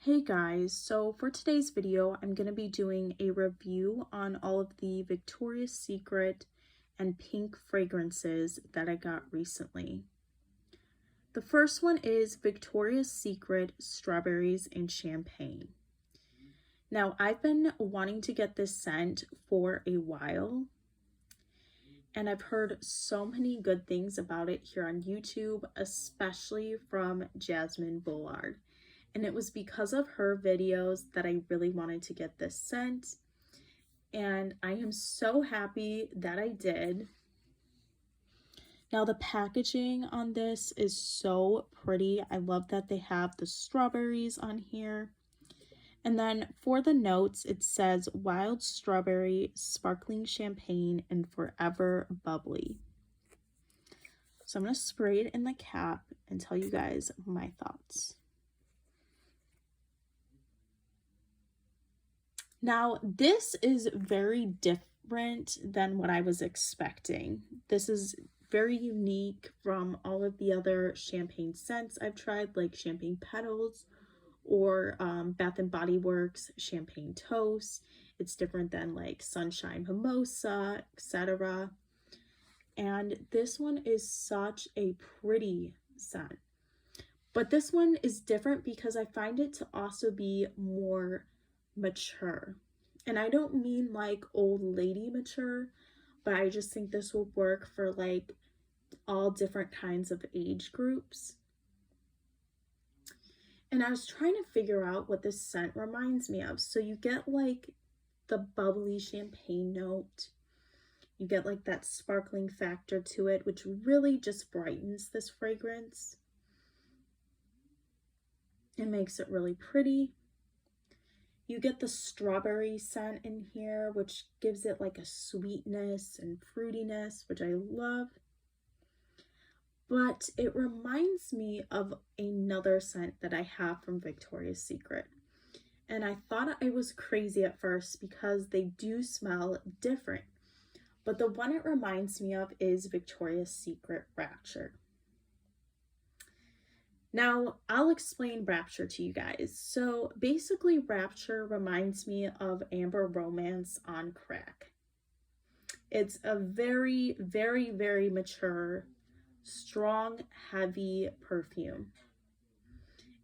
Hey guys, so for today's video, I'm going to be doing a review on all of the Victoria's Secret and Pink fragrances that I got recently. The first one is Victoria's Secret Strawberries and Champagne. Now, I've been wanting to get this scent for a while, and I've heard so many good things about it here on YouTube, especially from Jasmine Bullard. And it was because of her videos that I really wanted to get this scent. And I am so happy that I did. Now the packaging on this is so pretty. I love that they have the strawberries on here. And then for the notes, it says wild strawberry, sparkling champagne, and forever bubbly. So I'm going to spray it in the cap and tell you guys my thoughts. Now, this is very different than what I was expecting. This is very unique from all of the other champagne scents I've tried, like Champagne Petals or Bath & Body Works Champagne Toast. It's different than like Sunshine Mimosa, etc. And this one is such a pretty scent. But this one is different because I find it to also be more mature. And I don't mean like old lady mature, but I just think this will work for like all different kinds of age groups. And I was trying to figure out what this scent reminds me of. So you get like the bubbly champagne note. You get like that sparkling factor to it, which really just brightens this fragrance. It makes it really pretty. You get the strawberry scent in here, which gives it like a sweetness and fruitiness, which I love. But it reminds me of another scent that I have from Victoria's Secret. And I thought I was crazy at first because they do smell different. But the one it reminds me of is Victoria's Secret Rapture. Now, I'll explain Rapture to you guys. So basically, Rapture reminds me of Amber Romance on crack. It's a very, very, very mature, strong, heavy perfume.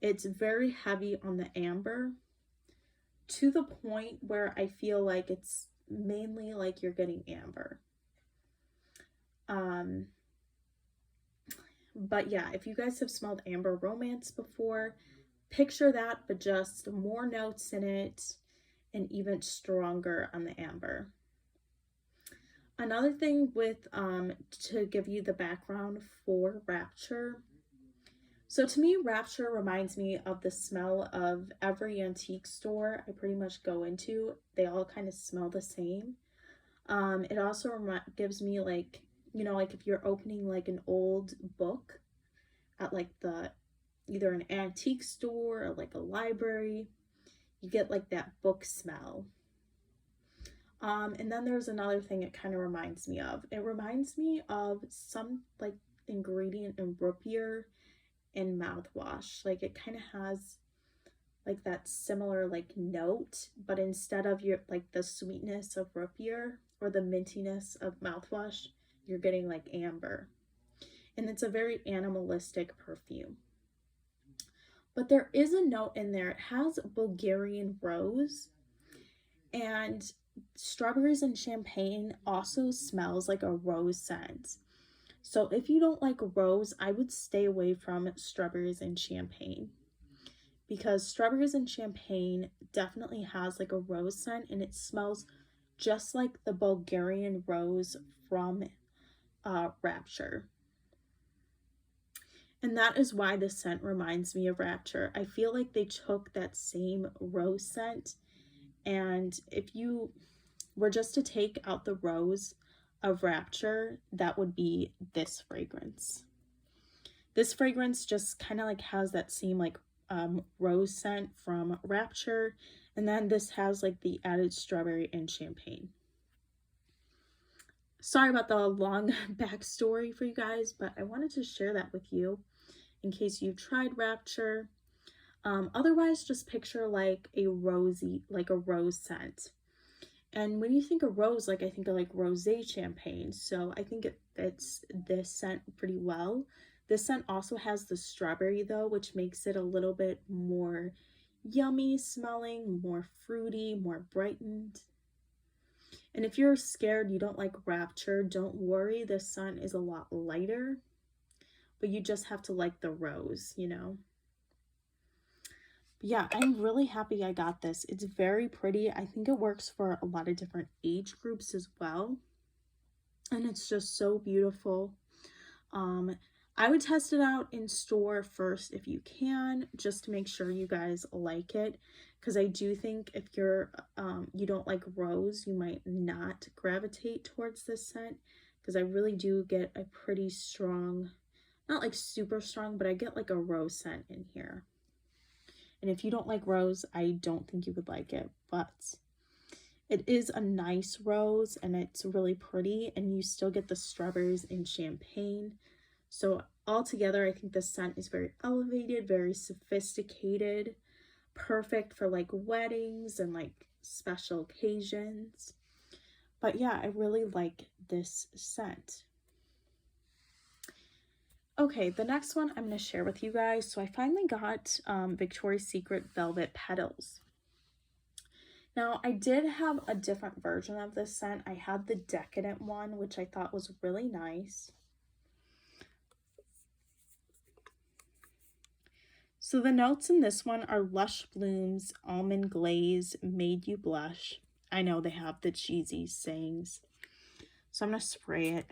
It's very heavy on the amber to the point where I feel like it's mainly like you're getting amber. But yeah, if you guys have smelled Amber Romance before, picture that, but just more notes in it and even stronger on the amber. Another thing with, to give you the background for Rapture. So to me, Rapture reminds me of the smell of every antique store I pretty much go into. They all kind of smell the same. It also gives me like, you know, like if you're opening like an old book at like either an antique store or like a library, you get like that book smell. And then there's another thing it kind of reminds me of. It reminds me of some like ingredient in root beer and mouthwash. Like it kind of has like that similar like note, but instead of your like the sweetness of root beer or the mintiness of mouthwash, you're getting like amber. And it's a very animalistic perfume. But there is a note in there. It has Bulgarian rose, and strawberries and champagne also smells like a rose scent. So if you don't like rose, I would stay away from strawberries and champagne, because strawberries and champagne definitely has like a rose scent, and it smells just like the Bulgarian rose from Rapture. And that is why this scent reminds me of Rapture. I feel like they took that same rose scent, and if you were just to take out the rose of Rapture, that would be this fragrance. This fragrance just kind of like has that same like rose scent from Rapture, and then this has like the added strawberry and champagne. Sorry about the long backstory for you guys, but I wanted to share that with you in case you've tried Rapture. Otherwise, just picture like a rose scent. And when you think of rose, like I think of like rosé champagne. So I think it fits this scent pretty well. This scent also has the strawberry though, which makes it a little bit more yummy smelling, more fruity, more brightened. And if you're scared you don't like Rapture, don't worry. This scent is a lot lighter, but you just have to like the rose, you know. But yeah, I'm really happy I got this. It's very pretty. I think it works for a lot of different age groups as well. And it's just so beautiful. I would test it out in store first if you can, just to make sure you guys like it. Because I do think if you don't like rose, you might not gravitate towards this scent. Because I really do get a pretty strong, not like super strong, but I get like a rose scent in here. And if you don't like rose, I don't think you would like it, but it is a nice rose and it's really pretty, and you still get the strawberries and champagne. So altogether, I think the scent is very elevated, very sophisticated, perfect for like weddings and like special occasions. But yeah, I really like this scent. Okay, the next one I'm going to share with you guys. So I finally got Victoria's Secret Velvet Petals. Now, I did have a different version of this scent. I had the Decadent one, which I thought was really nice. So the notes in this one are Lush Blooms, Almond Glaze, Made You Blush. I know they have the cheesy sayings. So I'm going to spray it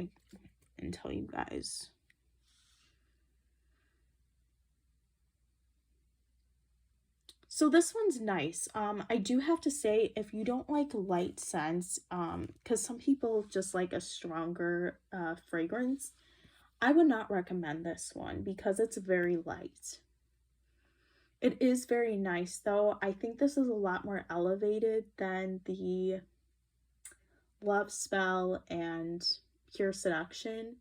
and tell you guys. So this one's nice. I do have to say, if you don't like light scents, because some people just like a stronger fragrance, I would not recommend this one because it's very light. It is very nice though. I think this is a lot more elevated than the Love Spell and Pure Seduction.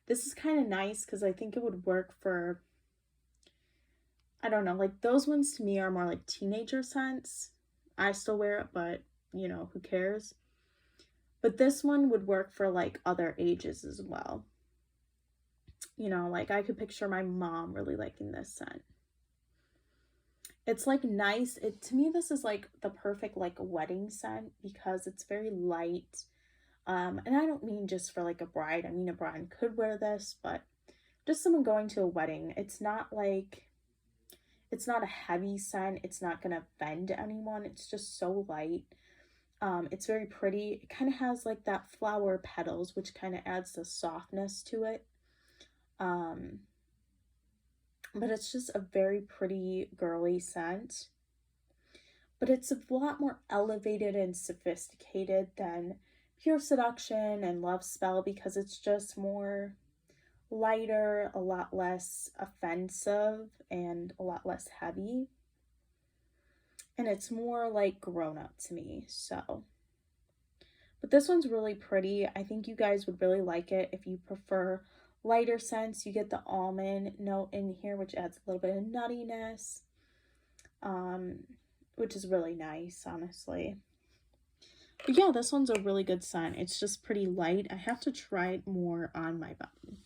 This is kind of nice because I think it would work for, I don't know, like those ones to me are more like teenager scents. I still wear it, but you know, who cares? But this one would work for like other ages as well. You know, like I could picture my mom really liking this scent. It's like nice. To me, this is like the perfect like wedding scent because it's very light. And I don't mean just for like a bride. I mean a bride could wear this, but just someone going to a wedding. It's not a heavy scent. It's not gonna offend anyone. It's just so light. It's very pretty. It kind of has like that flower petals, which kind of adds the softness to it. But it's just a very pretty girly scent. But it's a lot more elevated and sophisticated than Pure Seduction and Love Spell because it's just more lighter, a lot less offensive, and a lot less heavy. And it's more like grown up to me, so. But this one's really pretty. I think you guys would really like it if you prefer lighter scents. You get the almond note in here, which adds a little bit of nuttiness, which is really nice, honestly. But yeah, this one's a really good scent. It's just pretty light. I have to try it more on my body.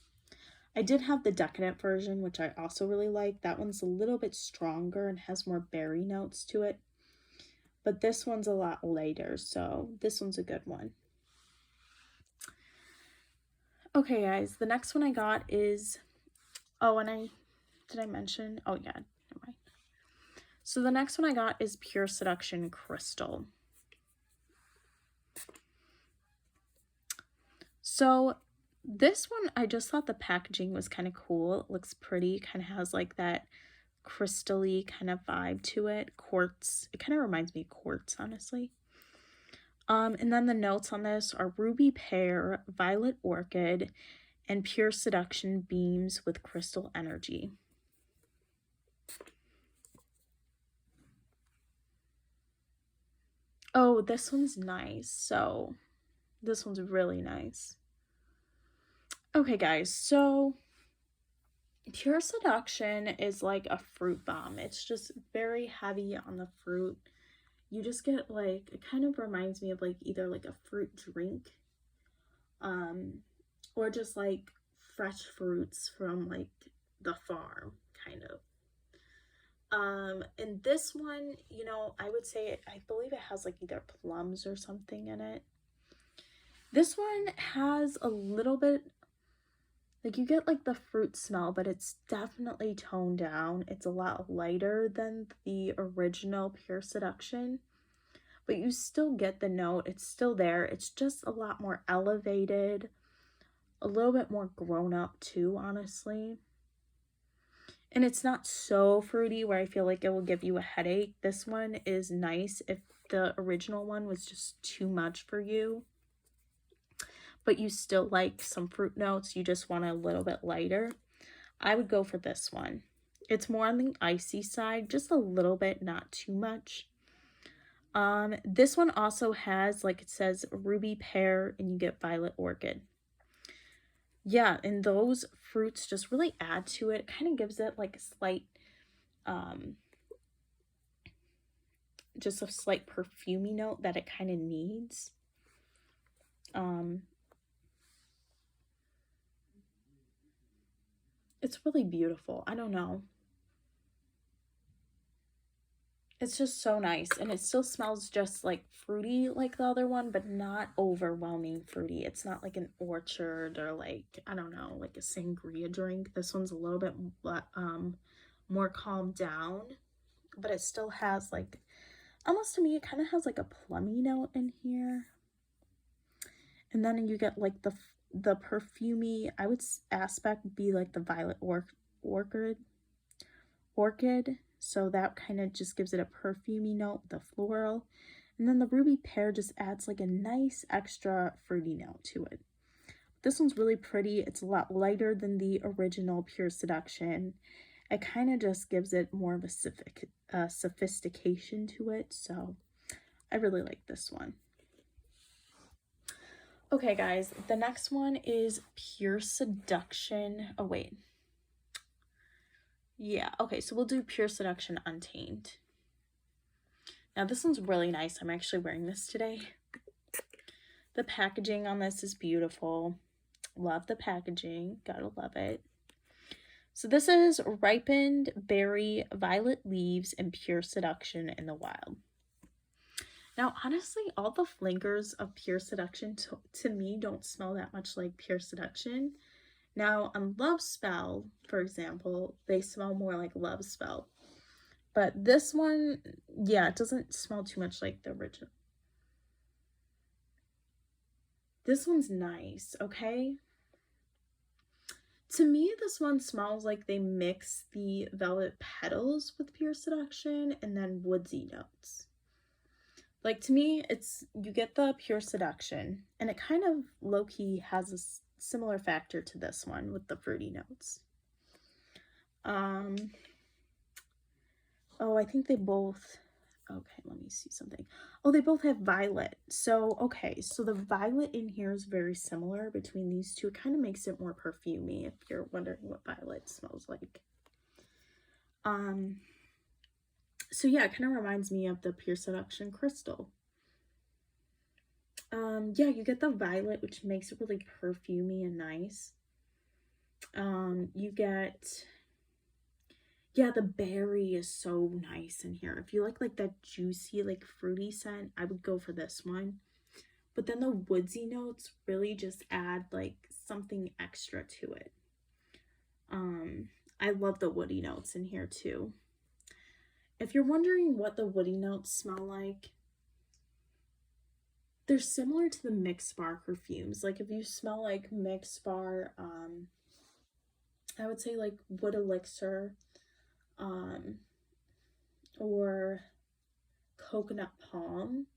I did have the Decadent version, which I also really like. That one's a little bit stronger and has more berry notes to it. But this one's a lot lighter, so this one's a good one. Okay, guys, the next one I got is, did I mention? Oh, yeah, never mind. So the next one I got is Pure Seduction Crystal. So this one, I just thought the packaging was kind of cool. It looks pretty, kind of has like that crystally kind of vibe to it. Quartz, it kind of reminds me of quartz, honestly. And then the notes on this are Ruby Pear, Violet Orchid, and Pure Seduction Beams with Crystal Energy. Oh, this one's nice. So this one's really nice. Okay, guys, so Pure Seduction is like a fruit bomb. It's just very heavy on the fruit. You just get like, it kind of reminds me of like either like a fruit drink, or just like fresh fruits from like the farm, kind of. And this one, you know, I would say, I believe it has like either plums or something in it. This one has a little bit, like you get like the fruit smell, but it's definitely toned down. It's a lot lighter than the original Pure Seduction, but you still get the note. It's still there. It's just a lot more elevated, a little bit more grown up too, honestly. And it's not so fruity where I feel like it will give you a headache. This one is nice if the original one was just too much for you, but you still like some fruit notes, you just want a little bit lighter, I would go for this one. It's more on the icy side, just a little bit, not too much. This one also has, like it says, ruby pear, and you get violet orchid. Yeah, and those fruits just really add to it. It kind of gives it like a slight, just a slight perfumey note that it kind of needs. It's really beautiful. I don't know. It's just so nice, and it still smells just like fruity like the other one, but not overwhelming fruity. It's not like an orchard or like, I don't know, like a sangria drink. This one's a little bit more calmed down, but it still has like, almost to me, it kind of has like a plummy note in here. And then you get like the perfumey, I would aspect be like the violet orchid. So that kind of just gives it a perfumey note, the floral. And then the ruby pear just adds like a nice extra fruity note to it. This one's really pretty. It's a lot lighter than the original Pure Seduction. It kind of just gives it more of a sophistication to it. So I really like this one. Okay, guys, the next one is Pure Seduction. Oh, wait. Yeah, okay, so we'll do Pure Seduction Untamed. Now, this one's really nice. I'm actually wearing this today. The packaging on this is beautiful. Love the packaging. Gotta love it. So this is ripened berry, violet leaves, and Pure Seduction in the wild. Now, honestly, all the flankers of Pure Seduction to me don't smell that much like Pure Seduction. Now, on Love Spell, for example, they smell more like Love Spell. But this one, yeah, it doesn't smell too much like the original. This one's nice, okay? To me, this one smells like they mix the Velvet Petals with Pure Seduction and then woodsy notes. Like, to me, you get the Pure Seduction, and it kind of low-key has a similar factor to this one with the fruity notes. Oh, I think they both, okay, let me see something. Oh, they both have violet. So, okay, so the violet in here is very similar between these two. It kind of makes it more perfumey if you're wondering what violet smells like. So yeah, it kind of reminds me of the Pure Seduction crystal. Yeah, you get the violet, which makes it really perfumey and nice. You get, yeah, the berry is so nice in here. If you like that juicy, like fruity scent, I would go for this one. But then the woodsy notes really just add like something extra to it. I love the woody notes in here too. If you're wondering what the woody notes smell like, they're similar to the Mix Bar perfumes. Like if you smell like Mix Bar, I would say like Wood Elixir, or Coconut Palm.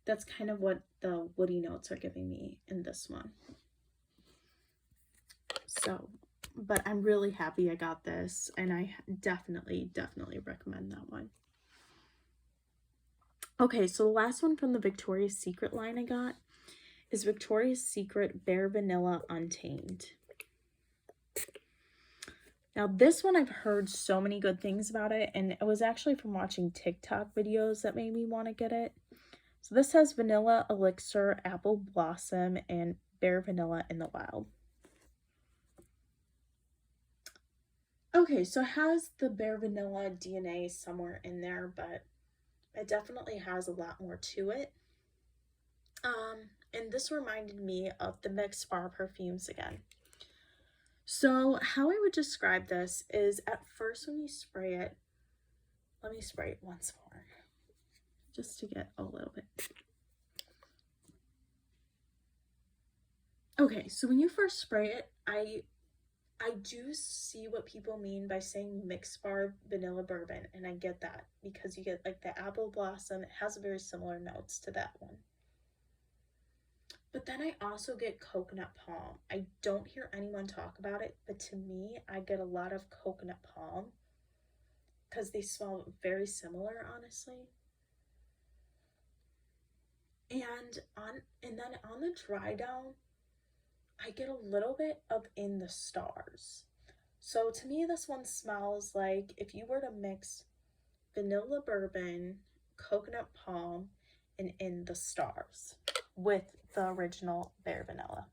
That's kind of what the woody notes are giving me in this one. So, but I'm really happy I got this, and I definitely recommend that one. Okay, so the last one from the Victoria's Secret line I got is Victoria's Secret Bare Vanilla Untamed. Now this one I've heard so many good things about it, and it was actually from watching TikTok videos that made me want to get it. So this has vanilla, elixir, apple blossom, and bare vanilla in the wild. Okay, so it has the bare vanilla DNA somewhere in there, but it definitely has a lot more to it. And this reminded me of the mixed bar perfumes again. So how I would describe this is, at first when you spray it, let me spray it once more just to get a little bit. Okay, so when you first spray it, I do see what people mean by saying mixed bar vanilla bourbon, and I get that because you get like the apple blossom. It has very similar notes to that one. But then I also get coconut palm. I don't hear anyone talk about it, but to me, I get a lot of coconut palm because they smell very similar, honestly. And then on the dry down, I get a little bit of In the Stars. So to me, this one smells like if you were to mix vanilla bourbon, coconut palm, and In the Stars with the original bare vanilla.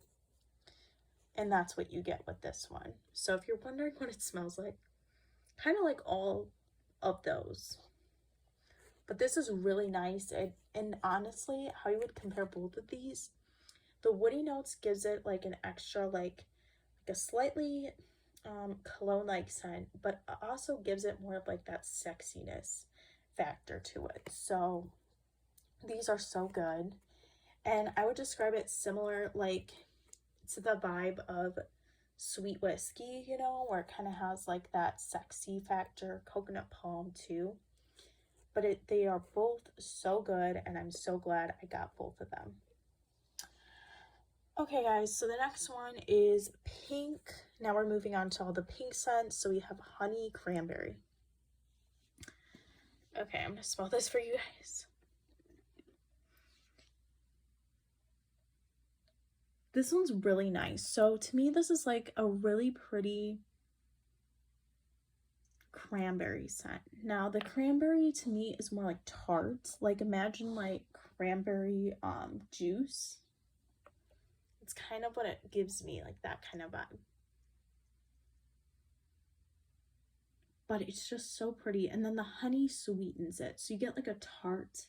And that's what you get with this one. So if you're wondering what it smells like, kind of like all of those. But this is really nice. And honestly, how you would compare both of these, the woody notes gives it like an extra, like a slightly cologne-like scent, but also gives it more of like that sexiness factor to it. So these are so good. And I would describe it similar, like, to the vibe of sweet whiskey, you know, where it kind of has like that sexy factor, coconut palm too. But they are both so good, and I'm so glad I got both of them. Okay guys, so the next one is pink. Now we're moving on to all the pink scents. So we have honey cranberry. Okay, I'm gonna smell this for you guys. This one's really nice. So to me, this is like a really pretty cranberry scent. Now the cranberry to me is more like tart. Like imagine like cranberry juice. It's kind of what it gives me, like that kind of vibe. But it's just so pretty. And then the honey sweetens it. So you get like a tart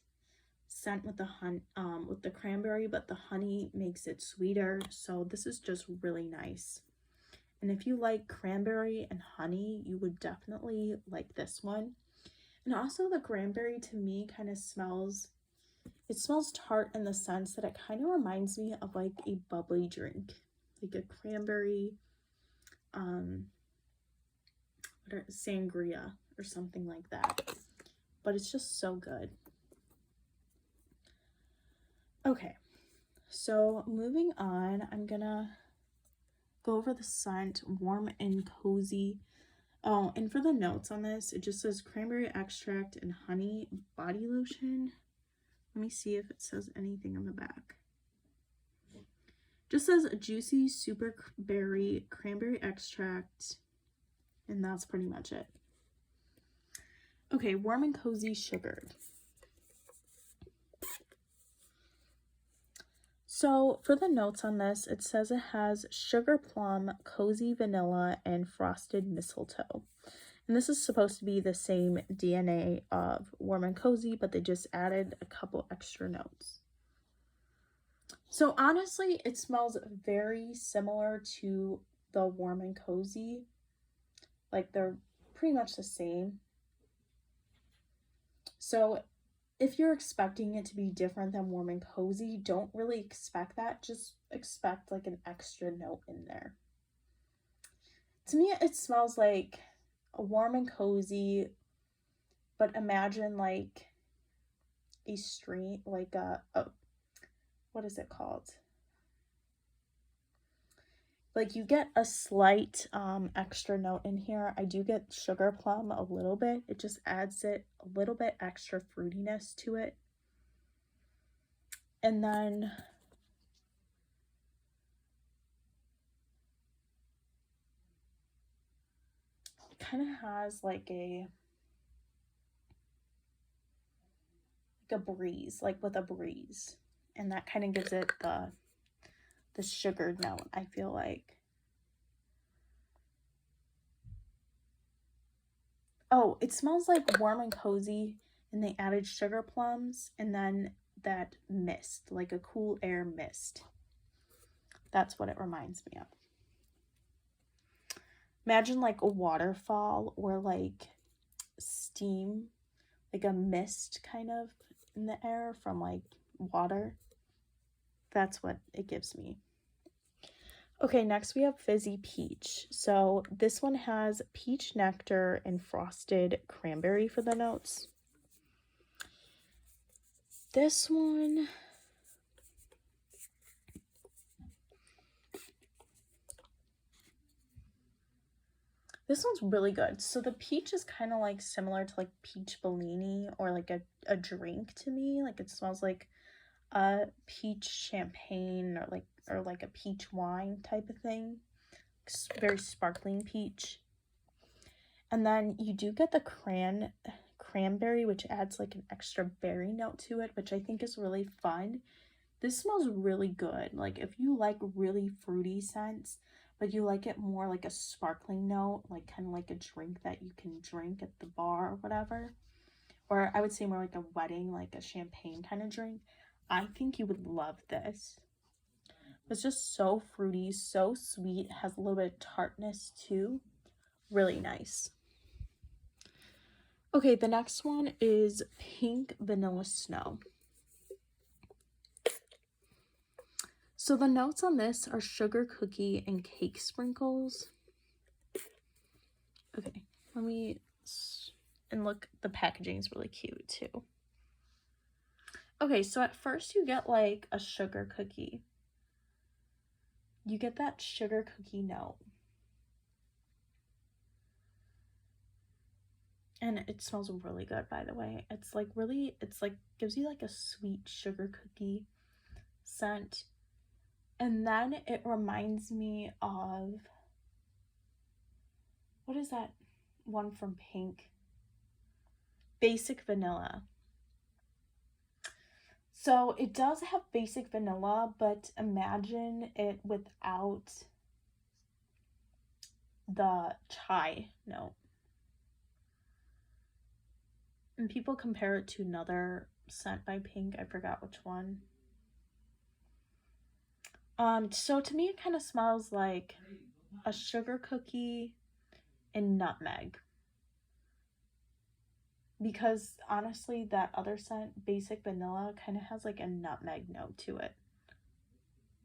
scent with the cranberry, but the honey makes it sweeter. So this is just really nice. And if you like cranberry and honey, you would definitely like this one. And also the cranberry to me kind of smells, it smells tart in the sense that it kind of reminds me of like a bubbly drink, like a cranberry, sangria or something like that. But it's just so good. Okay, so moving on, I'm gonna go over the scent, warm and cozy. Oh, and for the notes on this, it just says cranberry extract and honey body lotion. Let me see if it says anything on the back. Just says a juicy super berry cranberry extract, and that's pretty much it. Okay, warm and cozy sugared. So for the notes on this, it says it has sugar plum, cozy vanilla, and frosted mistletoe. And this is supposed to be the same DNA of warm and cozy, but they just added a couple extra notes. So honestly, it smells very similar to the warm and cozy. Like they're pretty much the same. So if you're expecting it to be different than warm and cozy, don't really expect that. Just expect like an extra note in there. To me, it smells like a warm and cozy, but imagine like a stream, like what is it called? Like you get a slight extra note in here. I do get sugar plum a little bit. It just adds it a little bit extra fruitiness to it. And then kind of has like a breeze, like with a breeze, and that kind of gives it the sugared note, I feel like. Oh, it smells like warm and cozy, and they added sugar plums and then that mist, like a cool air mist. That's what it reminds me of. Imagine like a waterfall or like steam, like a mist kind of in the air from like water. That's what it gives me. Okay, next we have Fizzy Peach. So this one has peach nectar and frosted cranberry for the notes. This one's really good. So the peach is kind of like similar to like peach Bellini or like a drink to me. Like it smells like a peach champagne or like a peach wine type of thing. It's very sparkling peach. And then you do get the cranberry, which adds like an extra berry note to it, which I think is really fun. This smells really good. Like if you like really fruity scents, but you like it more like a sparkling note, like kind of like a drink that you can drink at the bar or whatever, or I would say more like a wedding, like a champagne kind of drink, I think you would love this. It's just so fruity, so sweet, has a little bit of tartness too. Really nice. Okay, the next one is Pink Vanilla Snow. So the notes on this are sugar cookie and cake sprinkles. Okay, and look, the packaging is really cute too. Okay, so at first you get like a sugar cookie. You get that sugar cookie note. And it smells really good, by the way. It's like gives you like a sweet sugar cookie scent. And then it reminds me of, what is that one from Pink? Basic Vanilla. So it does have basic vanilla, but imagine it without the chai note. And people compare it to another scent by Pink. I forgot which one. So to me it kind of smells like a sugar cookie and nutmeg. Because honestly, that other scent, Basic Vanilla, kind of has like a nutmeg note to it.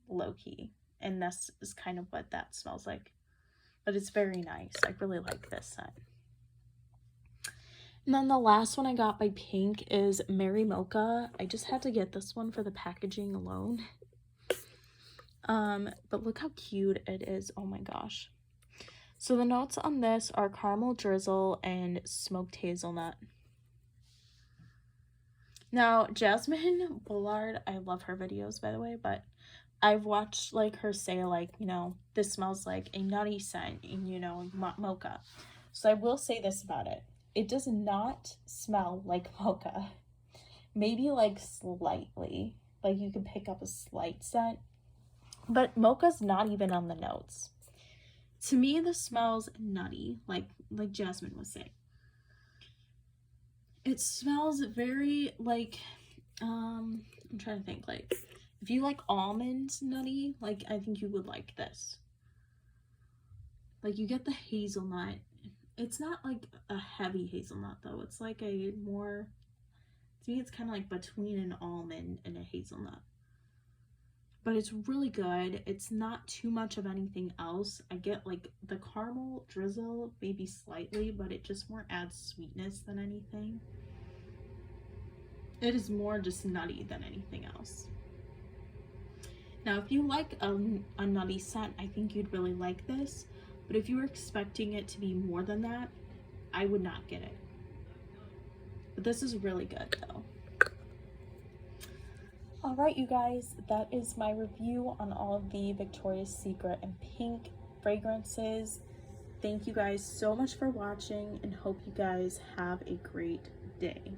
Low-key. And this is kind of what that smells like. But it's very nice. I really like this scent. And then the last one I got by Pink is Mary Mocha. I just had to get this one for the packaging alone. But look how cute it is. Oh my gosh. So the notes on this are caramel drizzle and smoked hazelnut. Now, Jasmine Bullard, I love her videos, by the way, but I've watched like her say like, you know, this smells like a nutty scent, you know, mocha. So I will say this about it. It does not smell like mocha. Maybe like slightly, like you can pick up a slight scent, but mocha's not even on the notes. To me, this smells nutty, like Jasmine was saying. It smells very like, I'm trying to think, like, if you like almonds nutty, like, I think you would like this. Like, you get the hazelnut. It's not like a heavy hazelnut, though. It's like a more, to me, it's kind of like between an almond and a hazelnut. But it's really good. It's not too much of anything else. I get like the caramel drizzle, maybe slightly, but it just more adds sweetness than anything. It is more just nutty than anything else. Now, if you like a nutty scent, I think you'd really like this. But if you were expecting it to be more than that, I would not get it. But this is really good, though. Alright, you guys, that is my review on all of the Victoria's Secret and Pink fragrances. Thank you guys so much for watching and hope you guys have a great day.